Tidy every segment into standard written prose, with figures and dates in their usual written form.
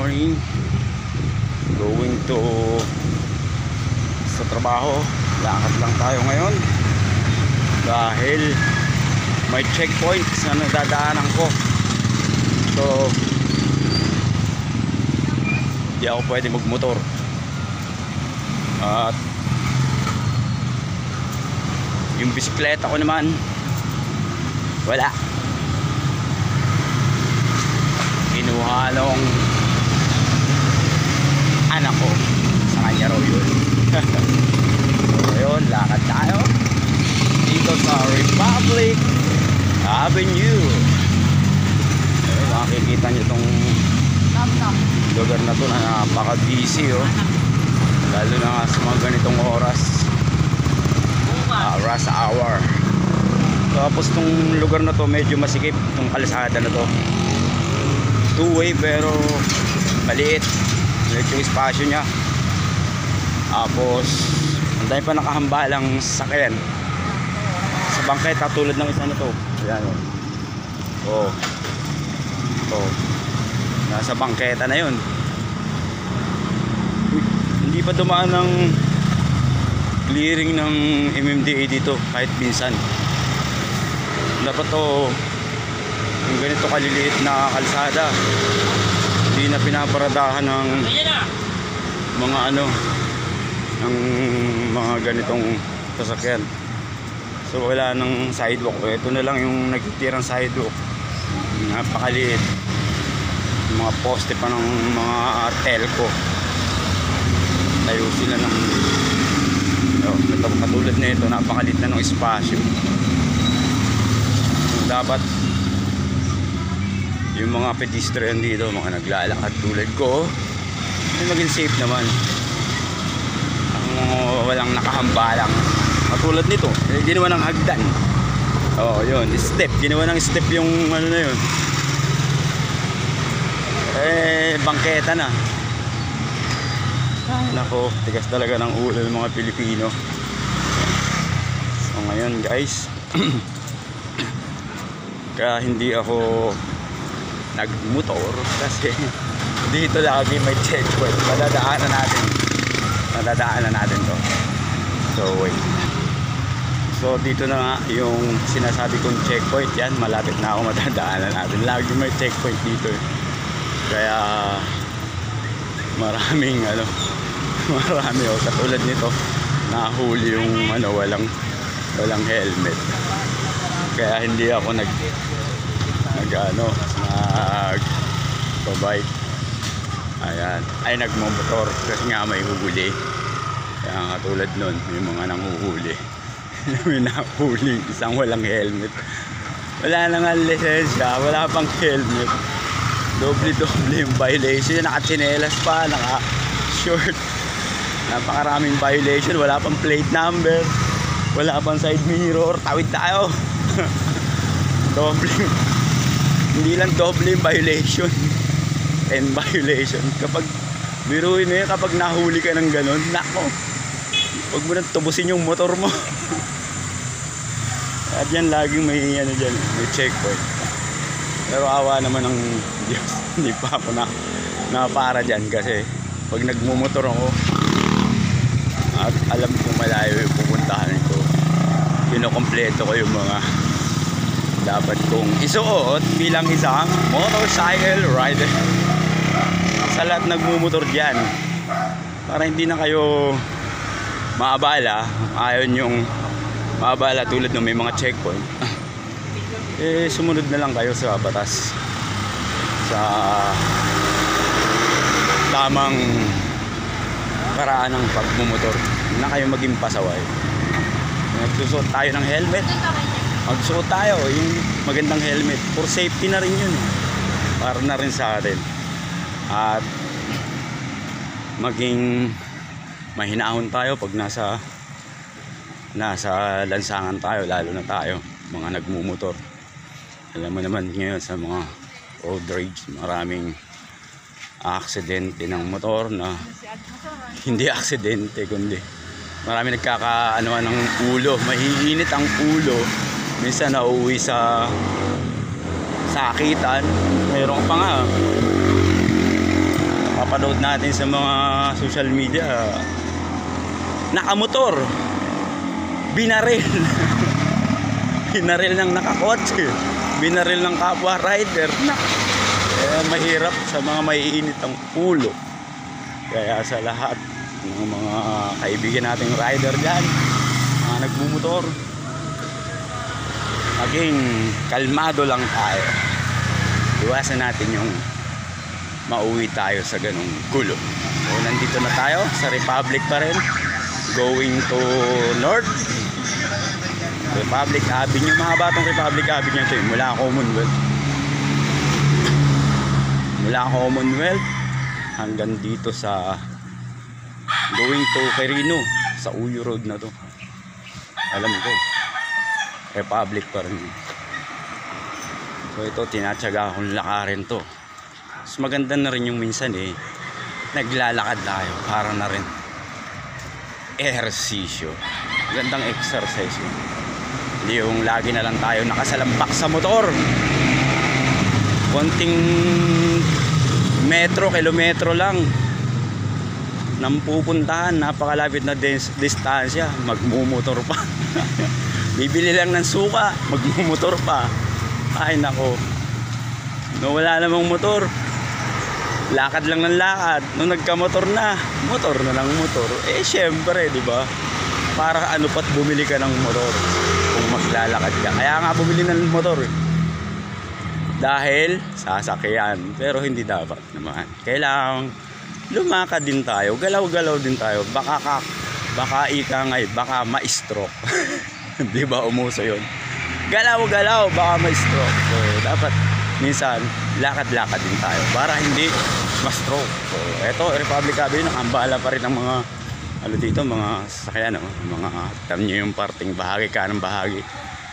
morning. Going to sa trabaho. Lakad lang tayo ngayon dahil may checkpoints na nadadaanan ko. So di ako pwede magmotor. At yung bisikleta ko naman wala. Kinuha nung anak ko, sa kanya raw yun. So yun, lakad tayo dito sa Republic Avenue. Ayun, makikita nyo itong lugar na to na napaka busy, oh. Lalo na sa mga ganitong oras, rush hour. Tapos itong lugar na to medyo masikip, itong kalsada na to, two-way pero maliit yung espasyo nya. Tapos ang dami pa nakahambalang sasakyan sa bangketa tulad ng isa na to. Ayan, oh. Oh, nasa bangketa na yun. Hindi pa dumaan ng clearing ng MMDA dito kahit minsan. Dapat to yung ganito kaliliit na kalsada hindi na pinaparadahan ng mga ng mga ganitong sasakyan. So wala nang sidewalk. Ito na lang yung nagtitirang sidewalk. Napakaliit. Mga poste pa ng mga telco. Tayo sila ng katulad na ito. Napakaliit na ng espasyo. Dapat yung mga pedestrian dito, mga naglalakad tulad ko, maging safe naman. Ang walang nakahambalang katulad nito, ginawa ng hagdan. Oh, yun, step, ginawa ng step yung ano na yun. Bangketa na. Ay, nako, tigas talaga ng ulo ng mga Pilipino. So ngayon guys, kaya hindi ako nagmotor kasi dito lagi may checkpoint. Madadaanan natin to. So wait. So dito na nga yung sinasabi kong checkpoint. Yan, malapit na ako, madadaanan natin. Lagi may checkpoint dito. Kaya maraming marami katulad nito, nahuli yung walang helmet. Kaya hindi ako nag-bike. Ayan, ay nagmomotor kasi nga may huhuli. Kaya katulad nun, yung mga nanghuhuli. May nahuli isang walang helmet. Wala na nga lisensya, wala pang helmet. Doble-doble yung violation. Naka-tsinelas pa, naka-short. Napakaraming violation. Wala pang plate number, wala pang side mirror. Tawid tayo. Doble. Hindi lang doble yung violation and violation. Kapag biruin mo yun, kapag nahuli ka ng ganun, nako, huwag mo nang tubusin yung motor mo. At yan laging may dyan, may checkpoint. Pero awa naman ng Diyos, hindi pa ako na para dyan kasi pag nagmumotor ako at alam kong malayo yung pupuntahan ko, kinokompleto ko yung mga dapat kong isuot bilang isang motorcycle rider. Sa lahat nagmumotor dyan, para hindi na kayo maabala, ayon yung maabala tulad ng may mga checkpoint, sumunod na lang kayo sa batas, sa tamang paraan ng pagmumotor. Hindi na kayo maging pasaway. Nagsusuot tayo ng helmet, magsuot tayo yung magandang helmet for safety na rin yun, para na rin sa atin. At maging mahinahon tayo pag nasa lansangan tayo, lalo na tayo mga nagmumotor. Alam mo naman ngayon sa mga road rage, maraming aksidente ng motor na hindi aksidente kundi marami nagkakaanoan ng ulo, mahiinit ang ulo. Minsan nauuwi sa sakitan. Mayroon pa nga napapanood natin sa mga social media, nakamotor, binaril. Binaril ng nakakotse, binaril ng kapwa rider. Mahirap sa mga maiinit ang ulo. Kaya sa lahat ng mga kaibigan nating rider dyan, mga nagmumotor, maging kalmado lang tayo. Iwasan natin yung mauwi tayo sa ganung gulo. So nandito na tayo sa Republic pa rin, going to North Republic Avenue. Mahaba tong Republic Avenue ito eh, mula Commonwealth hanggang dito sa going to Quirino, sa Uyo Road na to. Alam ko, Republic pa rin. So ito, tinatsaga akong lakarin to. Mas maganda na rin yung minsan eh, naglalakad tayo para na rin ehersisyo. Gandang exercise yun. Hindi yung lagi na lang tayo nakasalambak sa motor. Konting kilometro lang nang pupuntahan, napakalapit na distansya, magmumotor pa. Bibili lang ng suka, magmumotor pa. Ay nako, no, wala namang motor, lakad lang ng lakad. Nung nagkamotor na, motor na lang motor. Syempre, di ba? Para ano pat bumili ka ng motor kung maglalakad ka. Kaya nga bumili ng motor eh, dahil sasakyan. Pero hindi dapat naman. Kailangan lumakad din tayo, galaw-galaw din tayo. Baka ika ngay, baka ma-stroke. Di ba umuso yun? Galaw-galaw, baka ma-stroke. So dapat minsan lakad-lakad din tayo para hindi ma-stroke. So eto, Republic Avenue, nakambala pa rin ang mga dito, mga sasakyan, mga tam nyo yung parting bahagi, kanang bahagi,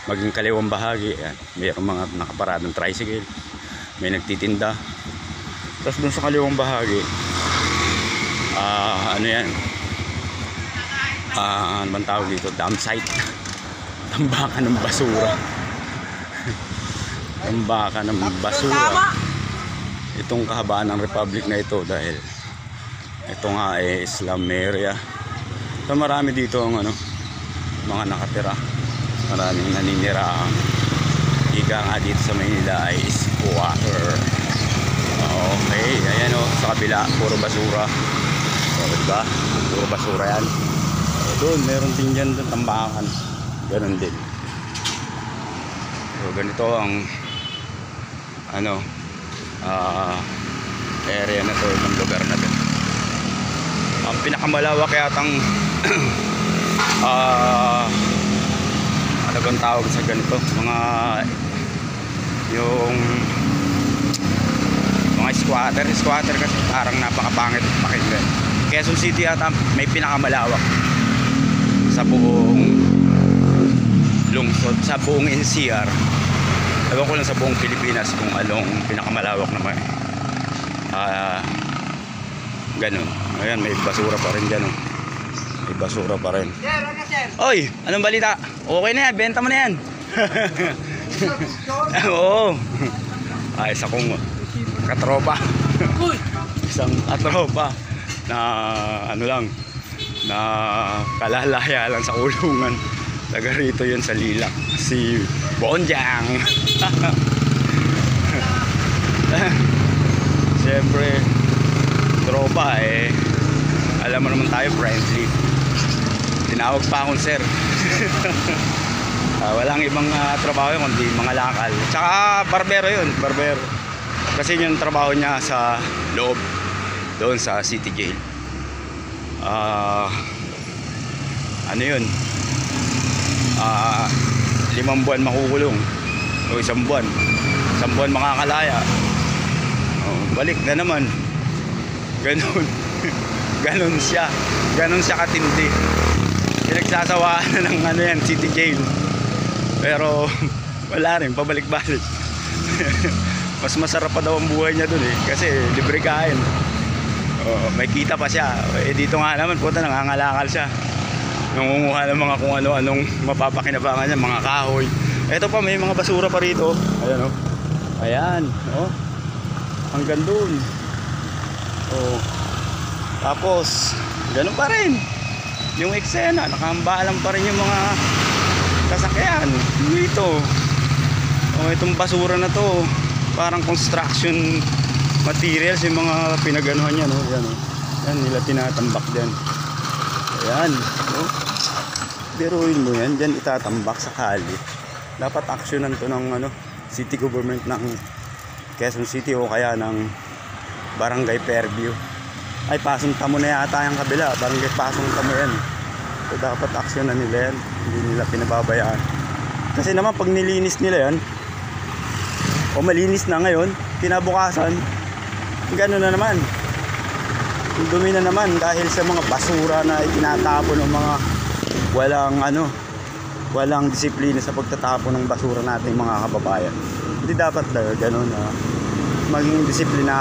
maging kaliwang bahagi. Ayan, mayroong mga nakaparadang tricycle, may nagtitinda. Tapos dun sa kaliwang bahagi, ano yan, ano bang tawag dito, dump site. Tambakan ng basura. Tambakan ng basura. Itong kahabaan ng Republic na ito, dahil ito nga eh Islam area. So marami dito ang mga nakatira, maraming naninirahan. Ika nga dito sa Maynila ay squatter. Okay, ayan sa kabila, puro basura. So diba, puro basura yan. So doon, meron din dyan doon, tambakan. Ganon din. So ganito ang area na to, ng lugar na to. Ang pinakamalawak yatang ano bang tawag sa ganito, yung mga squatter kasi parang napakapangit pakinggan. Quezon City yata may pinakamalawak sa buong lungsod, sa buong NCR. Ewan ko lang sa buong Pilipinas kung anong pinakamalawak naman. Ganun. Ayan, may basura pa rin dyan. May basura pa rin. Oy, anong balita? Okay na yan, benta mo na yan. Oo. Isa kong katropa. Isang katropa na na kalalaya lang sa kulungan. Taga rito yun sa Lilac, si Bonjang. Siyempre tropa alam mo naman tayo, friendly. Tinawag pa akong sir. Walang ibang trabaho yun kundi mga lakal. Tsaka barbero yun, barbero. Kasi yung trabaho niya sa loob, doon sa City Jail. Ano yun, 5 buwan makukulong o 1 buwan makakalaya. Balik na naman. Ganon siya katindi. Pinagsasawaan ng yan, City Jail. Pero wala rin, pabalik-balik. Mas masarap pa daw ang buhay niya dun kasi libre kain. May kita pa siya. Dito nga naman puta, nangangalakal siya, nangunguha ng mga kung ano-anong mapapakinabangan niya, mga kahoy. Eto pa, may mga basura pa rito. Ayan ayan hanggang dun. Oh. Tapos, ganun pa rin. Yung eksena, nakahambalang pa rin yung mga sasakyan. Dito. Oh, itong basura na to, parang construction materials yung mga pinaganuhan niya, no? Yan, oh. Yan nila tinatambak diyan. Ayan, oh. Biruin mo yan, diyan itatambak sa kali. Dapat aksyonan to ng ano, city government ng Quezon City o kaya ng Barangay Fairview. Ay, Pasong Tamo na yata yung kabila. Barangay Pasong Tamo yan. So dapat aksyonan nila yan. Hindi nila pinababayaan. Kasi naman pag nilinis nila yan, o malinis na ngayon, kinabukasan, gano'n na naman. Dumi na naman dahil sa mga basura na itinatapon ng mga walang disiplina sa pagtatapon ng basura nating mga kababayan. Hindi dapat gano'n na maging disiplina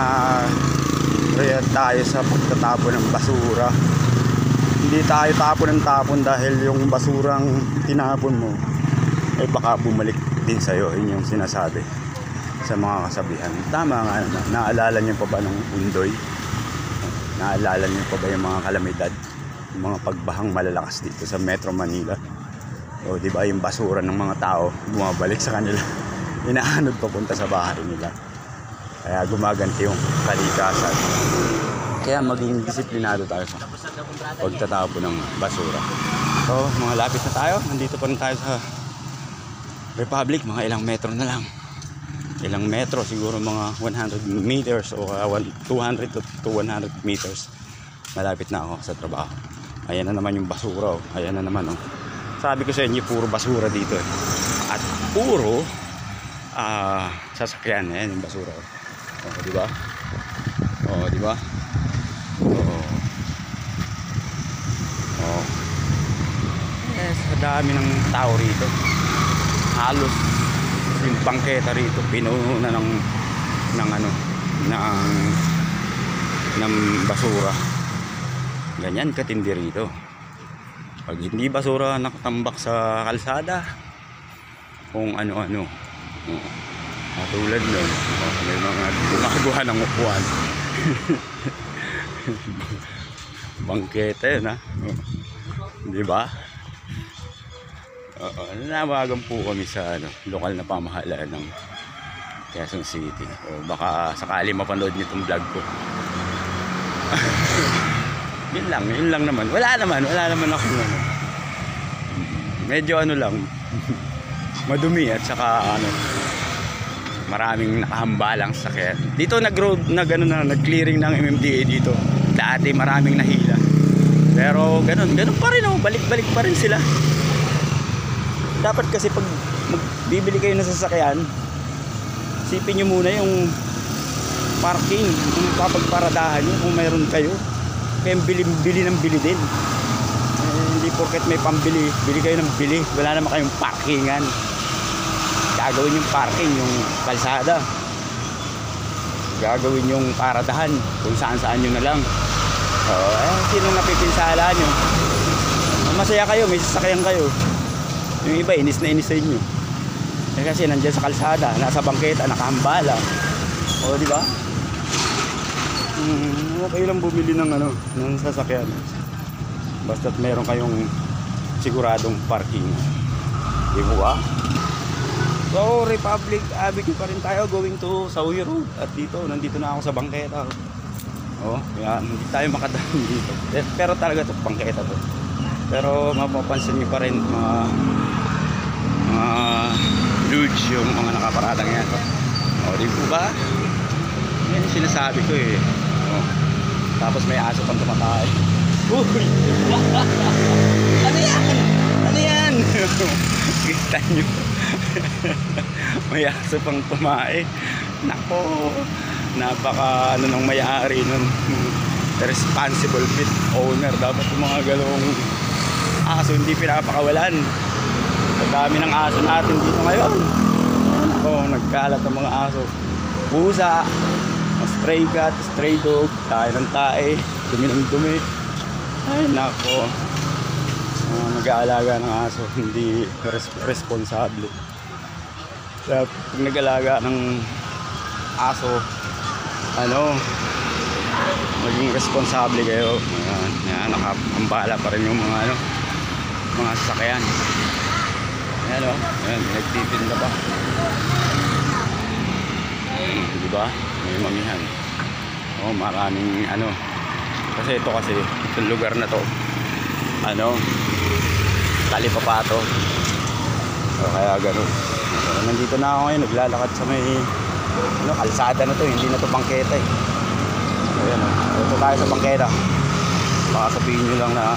tayo sa pagtatapon ng basura. Hindi tayo tapon ng tapon dahil yung basurang tinapon mo ay baka bumalik din sa'yo. Yun yung sinasabi sa mga kasabihan. Tama nga naman. Naalala niyo pa ba ng Undoy? Naalala niyo pa ba yung mga kalamidad? Yung mga pagbahang malalakas dito sa Metro Manila? O di ba yung basura ng mga tao bumabalik sa kanila, inaanod papunta sa bahay nila. Kaya gumaganti yung kalikasan. Kaya maging disiplinado tayo sa pagtatapon ng basura. So mga lapit na tayo. Nandito pa rin tayo sa Republic. Mga ilang metro na lang. Ilang metro, siguro mga 100 meters o 200 to 100 meters. Malapit na ako sa trabaho. Ayan na naman yung basura. Oh. Ayan na naman. Oh. Sabi ko sa inyo, puro basura dito. At puro sasakyan. Ayan yung basura. Oh, di ba? Oh, di ba? Oh. Oh. Yes, dami ng tao rito. Halos yung bangketa rito pinuno na ng basura. Ganyan katindi rito. Pag hindi basura nakatambak sa kalsada, kung ano-ano. Tulad nun, may mga gumagawa ng upuan. Bangketa yun, ha? Di ba? Nanawagan po kami sa lokal na pamahalaan ng Quezon City. O baka sakali mapanood niyo itong vlog ko. Yun lang naman. Wala naman ako medyo lang madumi at saka maraming nakahambalang sakyan. Dito nag-clearing ng MMDA dito. Dati maraming nahila. Pero ganun pa rin, balik-balik pa rin sila. Dapat kasi pag bibili kayo ng sasakyan, isipin nyo muna yung parking, kung papagparadahan nyo, kung mayroon kayo. Kaya bili ng bili din. Hindi porket may pambili, bili kayo ng bili. Wala naman kayong parkingan. Gagawin yung parking, yung kalsada. Gagawin yung paradahan, kung saan-saan nyo na lang. Sinong napipinsala nyo? Masaya kayo, may sasakyan kayo. Yung iba, inis na inis sa inyo. Kasi nandiyan sa kalsada, nasa bangketa, nakahambala. O, di ba? Okay lang bumili ng sasakyan. Basta't meron kayong siguradong parking. Di ba? So, Republic Avenue pa rin tayo going to Sawi Road. At nandito na ako sa bangketa. Kaya hindi tayo makadaan dito. Pero talaga ito, bangketa to. Pero mapapansin niyo pa rin mga luge yung mga nakaparadang yan. Di po ba? Yan yung sinasabi ko eh. Tapos may aso pang tumatay. Uy! Ano yan? Kita nyo. May aso pang tumae. Nako, napaka nang may-ari nun. Responsible pet owner. Dapat yung mga galong aso hindi pinapakawalan. Ang dami ng aso natin dito ngayon. Nagkalat ang mga aso. Pusa, stray cat, stray dog, tayo ng tae, dumi ng dumi. Ay nako, nag-aalaga ng aso hindi responsable. Kaya pag nag-aalaga ng aso, maging responsable kayo. Ayan, ayan, nakapambala pa rin yung mga ano, mga sasakyan. Ayan o, ayan, nagtitinda pa. Diba? May mamihan. Oh, maraming ano. Kasi itong lugar na to, ano, Talipapato. So, kaya ganun. So, nandito na ako ngayon, naglalakad sa may ano, kalsada na to, hindi na to bangketa eh. So, ayan o, ito tayo sa bangketa. Baka sabihin nyo lang na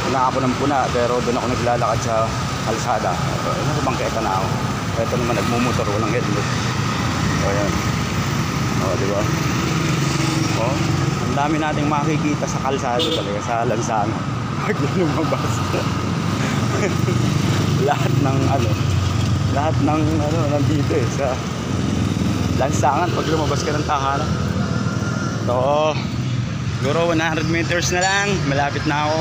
puna ako ng puna, pero doon ako naglalakad sa kalsada. So, ayan, sa bangketa na ako. Ito naman, nagmumotor, walang headlight. So, ayan. O, diba? O, ang dami nating makikita sa kalsada talaga, sa lansangan. Pag lumabas. lahat ng ano, nandito eh, sa lansangan pag lumabas ka ng tahanan. So, siguro 100 meters na lang, malapit na ako.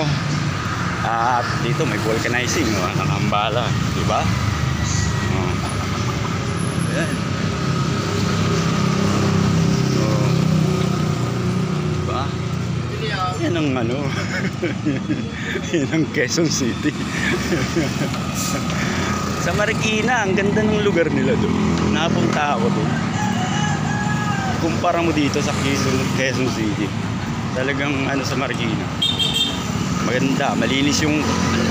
At dito may vulcanizing, nakambala, diba? Oh. Ayan. Yan ang ano. Yan ang Quezon City. Sa Marikina, ang ganda ng lugar nila doon. Napunta ako doon. Kumpara mo dito sa Quezon City. Talagang ano sa Marikina. Maganda, malinis yung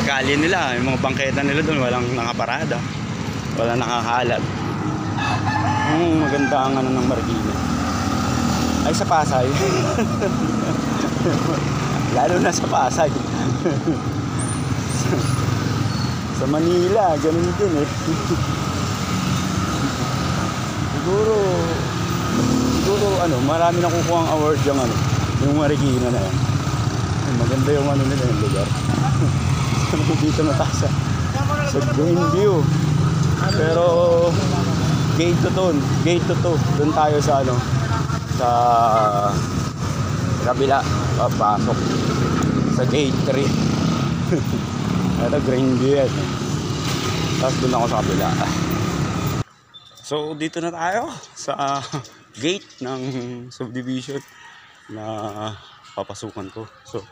kalye nila, yung mga bangketa nila doon, walang nakaparada. Walang nakakalat. Maganda ang ano ng Marikina. Ay sa Pasay. Lalo na sa Pasay. Sa Manila, ganun din eh. siguro ano, marami na kukuha ang award yung ano, yung Marikina na yan. Maganda yung ano nila yung lugar. Dito na tayo sa Greenview. Pero gate to doon tayo sa ano, sa kabila, papasok sa gate 3. Ito Greenview yan. Tapos doon ako sa kabila. So dito na tayo sa gate ng subdivision na papasukan ko. So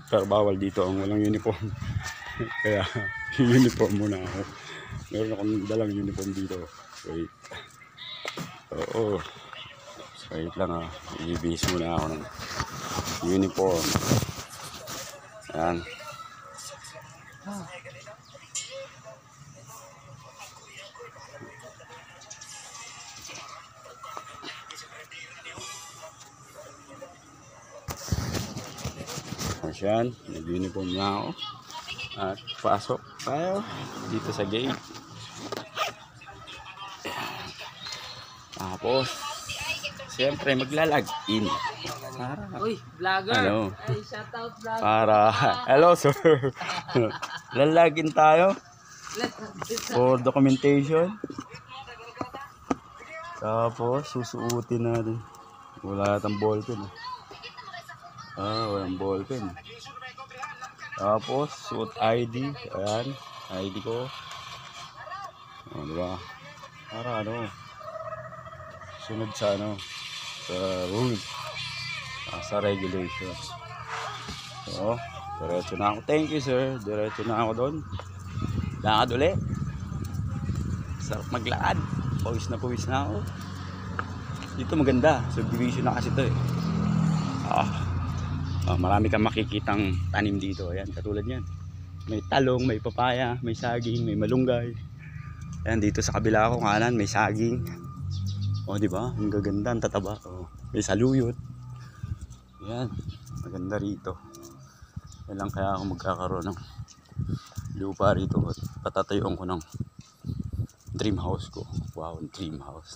pero bawal dito ang walang uniform. Kaya uniform muna ako. Meron akong dalang uniform dito. Wait. Oo. Wait lang i-base muna ako ng uniform. Ayan. Ayan, nag-uniform na ako. At pasok tayo dito sa gate. Tapos siyempre maglalag-in. Uy, vlogger. Ano? Ay, shout out vlogger. Para, hello sir. Lalagin tayo for documentation. Tapos susuotin natin. Wala natang ballpen. Walang ballpen. Tapos suot ID. Ayan, ID ko. Diba? Para ano, sunod sa ano, sa rules, sa regulations. So, diretso na ako. Thank you sir. Diretso na ako doon. Lakad ulit. Sarap maglakad. Pawis na ako. Dito maganda. Subdivision na kasi ito eh. Marami kang makikitang tanim dito. Ayan, katulad yan. May talong, may papaya, may saging, may malunggay. Ayan, dito sa kabila ko kanan may saging. Di ba? Ang gaganda, ang tataba. May saluyot. Ayan, maganda rito. Kailan kaya ako magkakaroon ng lupa rito at patatayuan ko ng dream house ko. Wow, dream house.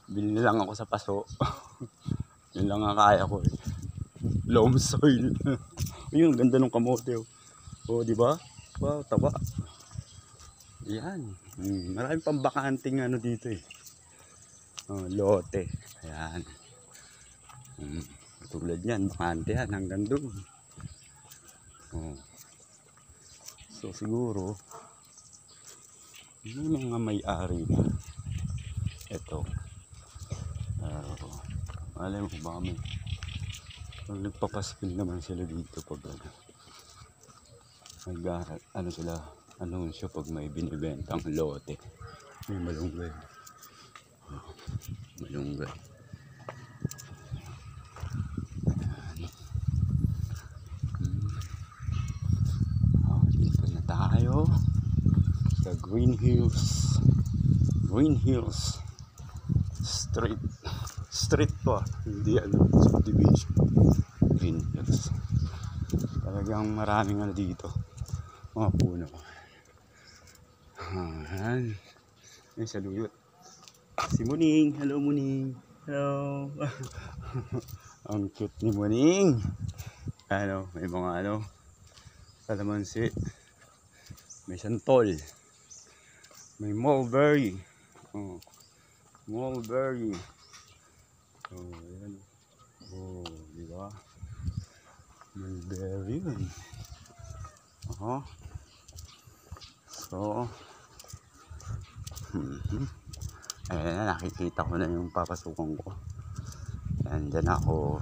Bili lang ako sa paso. Yun lang ang kaya ko eh. Loam soil. Ayun, ganda ng kamote. Di ba? Wow, taba. Yan. Maraming pambakanting ano dito eh. Lote. Ayan. Tulad yan, bakante yan hanggang doon. So siguro yung mga may-ari na Ito. Alam mo ba kami? Pag nagpapaspil naman sila dito pag ano sila, anunsyo pag may binibentang lote. May malunggay. Malunggay. Dito na tayo sa Green Hills Street pa, hindi subdivision. Green Hills. Talagang maraming dito, mga puno. Ayan. May saluyot si Muning. Hello Muning. Hello. Ang cute ni Muning. May mga kalamansi, may santol, may mulberry. Mulberry. Ayan. Diba? Mulberry yun. So, ayan na, nakikita ko na yung papasukan ko. Ayan, dyan ako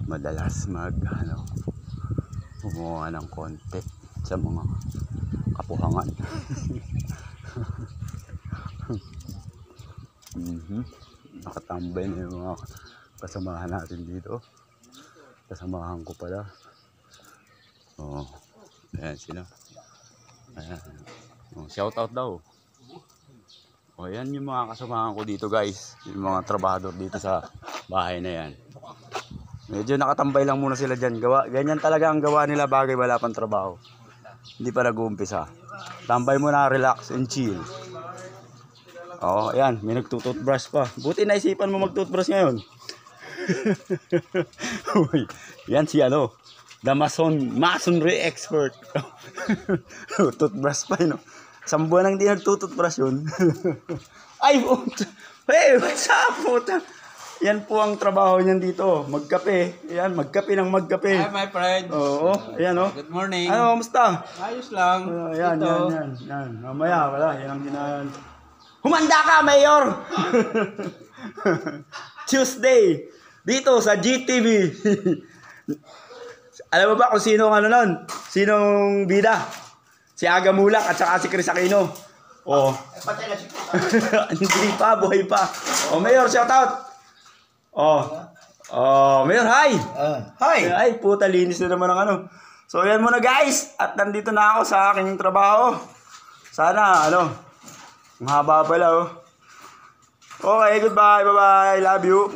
madalas kumuha ng konti sa mga kapuhangan. Nakatambay na yung mga kasamahan natin dito. Kasamahan ko pala. Ayan sila. Ayan. Shout out daw. Ayan yung mga kasamahan ko dito guys. Yung mga trabahador dito sa bahay na yan. Medyo nakatambay lang muna sila dyan. Ganyan talaga ang gawa nila bagay wala pang trabaho. Hindi pa nag-uumpisa. Tambay muna, relax and chill. Ayan, may nagtututbrush pa. Buti naisipan mo magtutbrush ngayon. Yan si the masonry expert. Toothbrush pa yun. Isang buwan nang di nagtututbrush yun. Ay, hey, what's up? Yan po ang trabaho niyan dito. Magkape. Ayan, magkape ng magkape. Hi, my friend. Oo, ayan Good morning. Kamusta? Ayos lang. Yan. Mamaya, wala. Yan ang ginahan. Humanda ka, Mayor! Tuesday. Dito sa GTV. Alam mo ba kung sinong nun? Sinong bida? Si Aga Mulak at saka si Chris Aquino. Hindi pa, buhay pa. Mayor, shout out. Mayor, hi! Hi! Ay, puta, linis na naman ang So, yan muna guys. At nandito na ako sa aking trabaho. Sana, ang haba pala, Okay, goodbye. Bye-bye. Love you.